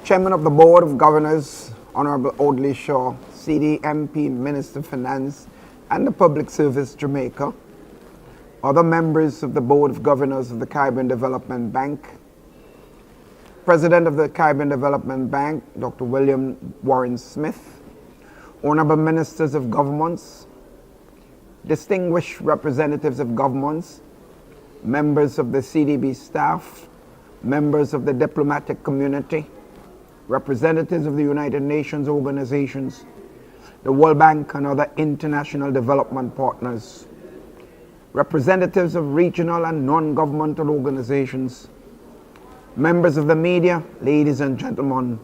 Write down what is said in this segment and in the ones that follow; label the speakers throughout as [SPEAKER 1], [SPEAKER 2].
[SPEAKER 1] Chairman of the Board of Governors, Honorable Audley Shaw, CDMP, Minister of Finance and the Public Service, Jamaica, other members of the Board of Governors of the Caribbean Development Bank, President of the Caribbean Development Bank, Dr. William Warren Smith, Honorable Ministers of Governments, distinguished representatives of governments, members of the CDB staff, members of the diplomatic community, representatives of the United Nations organizations, the World Bank and other international development partners, representatives of regional and non-governmental organizations, members of the media, ladies and gentlemen,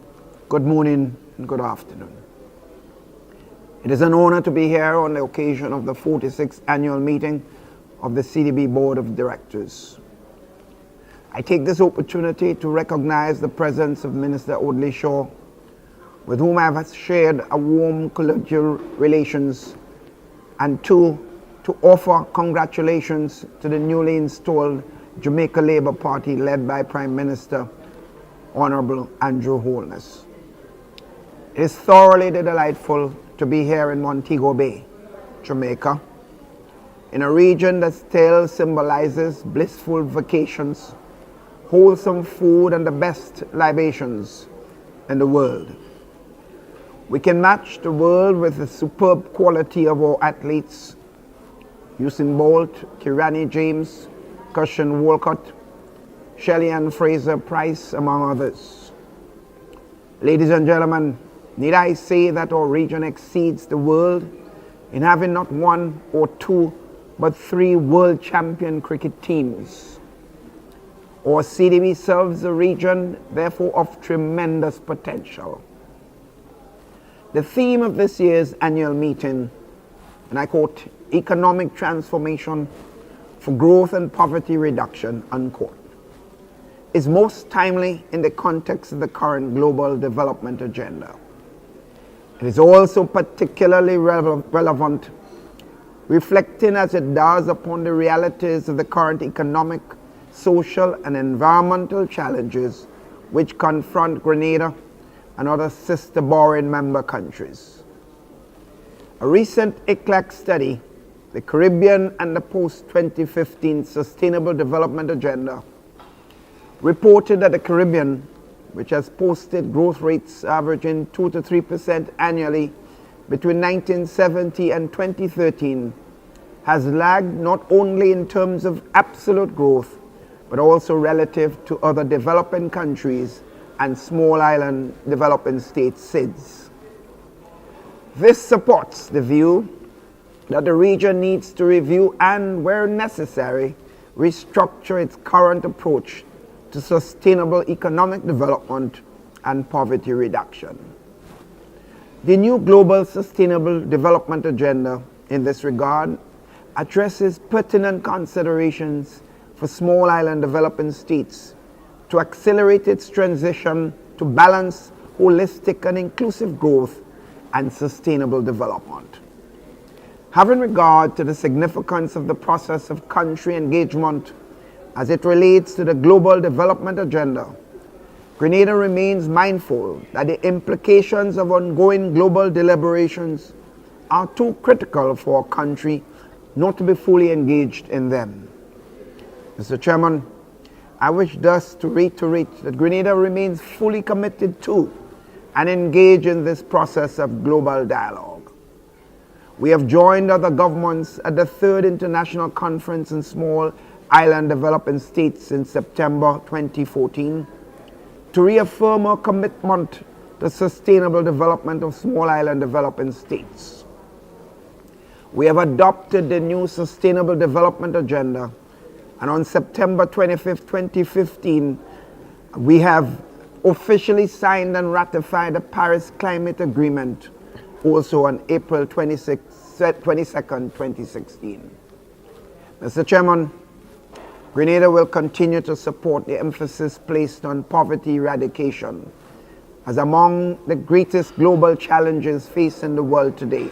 [SPEAKER 1] good morning and good afternoon. It is an honor to be here on the occasion of the 46th annual meeting of the CDB Board of Directors. I take this opportunity to recognize the presence of Minister Audley Shaw, with whom I have shared a warm collegial relations, and to offer congratulations to the newly installed Jamaica Labour Party led by Prime Minister Honorable Andrew Holness. It is thoroughly delightful to be here in Montego Bay, Jamaica, in a region that still symbolizes blissful vacations, wholesome food and the best libations in the world. We can match the world with the superb quality of our athletes, Usain Bolt, Kirani James, Cushion Walcott, Shelley-Ann Fraser-Price, among others. Ladies and gentlemen, need I say that our region exceeds the world in having not one or two, but three world champion cricket teams. Our CDB serves a region, therefore, of tremendous potential. The theme of this year's annual meeting, and I quote, economic transformation for growth and poverty reduction, unquote, is most timely in the context of the current global development agenda. It is also particularly relevant, reflecting as it does upon the realities of the current economic, social and environmental challenges which confront Grenada and other sister borrowing member countries. A recent ICLAC study, the Caribbean and the post-2015 Sustainable Development Agenda, reported that the Caribbean, which has posted growth rates averaging 2 to 3% annually between 1970 and 2013, has lagged not only in terms of absolute growth, but also relative to other developing countries and small island developing states SIDS. This supports the view that the region needs to review and, where necessary, restructure its current approach to sustainable economic development and poverty reduction. The new Global Sustainable Development Agenda, in this regard, addresses pertinent considerations for small island developing states to accelerate its transition to balance, holistic and inclusive growth and sustainable development. Having regard to the significance of the process of country engagement as it relates to the global development agenda, Grenada remains mindful that the implications of ongoing global deliberations are too critical for our country not to be fully engaged in them. Mr. Chairman, I wish thus to reiterate that Grenada remains fully committed to and engaged in this process of global dialogue. We have joined other governments at the 3rd International Conference in Small Island Developing States in September 2014 to reaffirm our commitment to sustainable development of small island developing states. We have adopted the new Sustainable Development Agenda, and on September 25, 2015, we have officially signed and ratified the Paris Climate Agreement, also on April 22nd, 2016. Mr. Chairman, Grenada will continue to support the emphasis placed on poverty eradication as among the greatest global challenges facing the world today,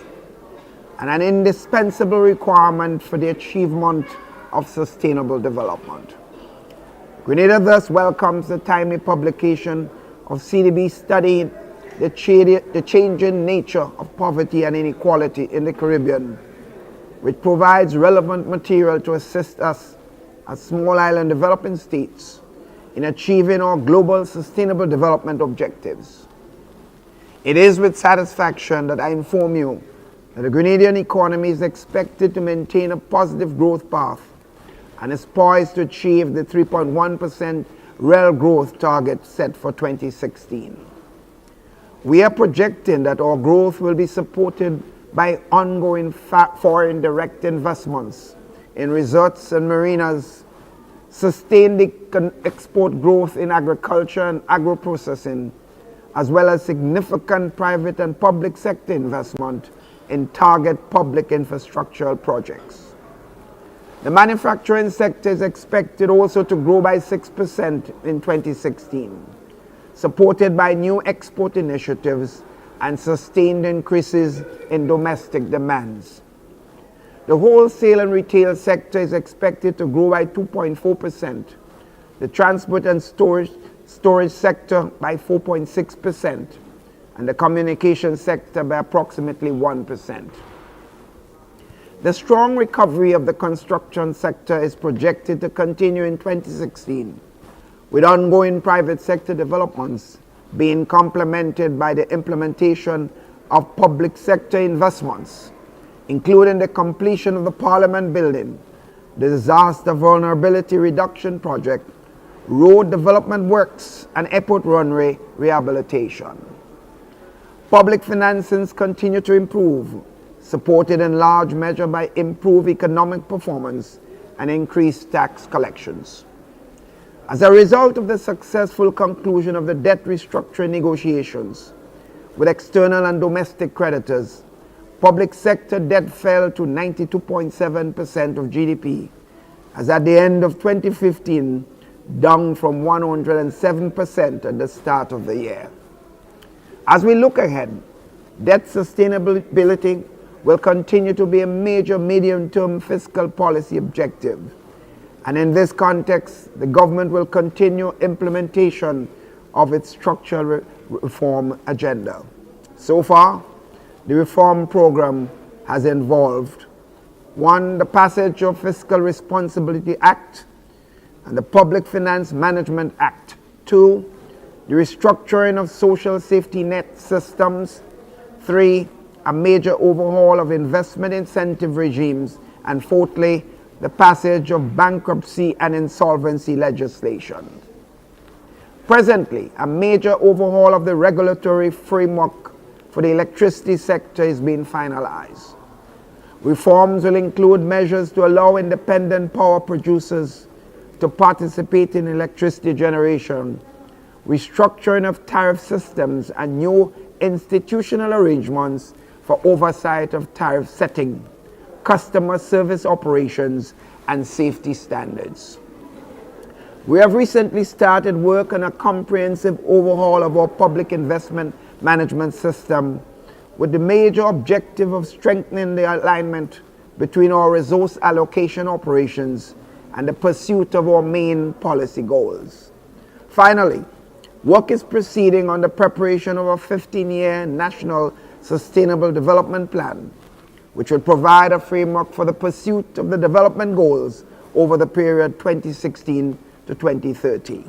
[SPEAKER 1] and an indispensable requirement for the achievement of sustainable development. Grenada thus welcomes the timely publication of CDB studied the changing nature of poverty and inequality in the Caribbean, which provides relevant material to assist us as small island developing states in achieving our global sustainable development objectives. It is with satisfaction that I inform you that the Grenadian economy is expected to maintain a positive growth path and is poised to achieve the 3.1% real growth target set for 2016. We are projecting that our growth will be supported by ongoing foreign direct investments in resorts and marinas, sustained export growth in agriculture and agro-processing, as well as significant private and public sector investment in target public infrastructural projects. The manufacturing sector is expected also to grow by 6% in 2016, supported by new export initiatives and sustained increases in domestic demands. The wholesale and retail sector is expected to grow by 2.4%, the transport and storage sector by 4.6%, and the communication sector by approximately 1%. The strong recovery of the construction sector is projected to continue in 2016, with ongoing private sector developments being complemented by the implementation of public sector investments, including the completion of the Parliament building, the disaster vulnerability reduction project, road development works, and airport runway rehabilitation. Public finances continue to improve, supported in large measure by improved economic performance and increased tax collections. As a result of the successful conclusion of the debt restructuring negotiations with external and domestic creditors, public sector debt fell to 92.7% of GDP, as at the end of 2015, down from 107% at the start of the year. As we look ahead, debt sustainability will continue to be a major medium-term fiscal policy objective. And in this context, the government will continue implementation of its structural reform agenda. So far, the reform program has involved 1. The passage of Fiscal Responsibility Act and the Public Finance Management Act. 2. The restructuring of social safety net systems. 3. A major overhaul of investment incentive regimes. And fourthly, the passage of bankruptcy and insolvency legislation. Presently, a major overhaul of the regulatory framework for the electricity sector is being finalized. Reforms will include measures to allow independent power producers to participate in electricity generation, restructuring of tariff systems, and new institutional arrangements for oversight of tariff setting, customer service operations, and safety standards. We have recently started work on a comprehensive overhaul of our public investment management system with the major objective of strengthening the alignment between our resource allocation operations and the pursuit of our main policy goals. Finally, work is proceeding on the preparation of a 15-year National Sustainable Development Plan, which will provide a framework for the pursuit of the development goals over the period 2016 to 2030.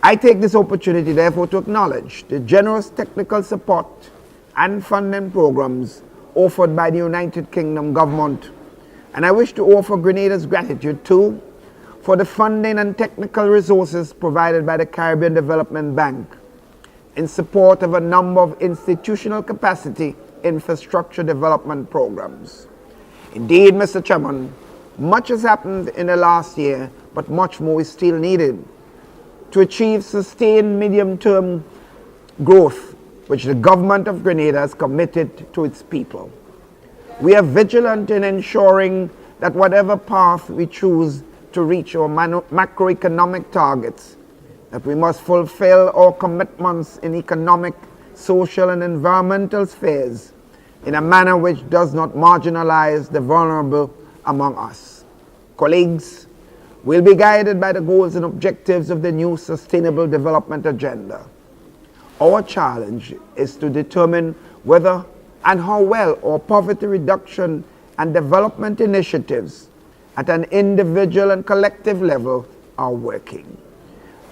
[SPEAKER 1] I take this opportunity, therefore, to acknowledge the generous technical support and funding programs offered by the United Kingdom government, and I wish to offer Grenada's gratitude too for the funding and technical resources provided by the Caribbean Development Bank in support of a number of institutional capacity infrastructure development programs. Indeed, Mr. Chairman, much has happened in the last year, but much more is still needed to achieve sustained medium-term growth, which the government of Grenada has committed to its people. We are vigilant in ensuring that whatever path we choose to reach our macroeconomic targets, that we must fulfill our commitments in economic, social, and environmental spheres in a manner which does not marginalize the vulnerable among us. Colleagues, we'll be guided by the goals and objectives of the new Sustainable Development Agenda. Our challenge is to determine whether and how well our poverty reduction and development initiatives at an individual and collective level are working.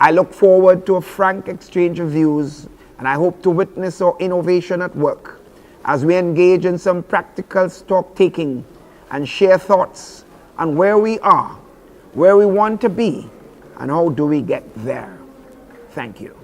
[SPEAKER 1] I look forward to a frank exchange of views, and I hope to witness our innovation at work as we engage in some practical stock taking and share thoughts on where we are, where we want to be, and how do we get there. Thank you.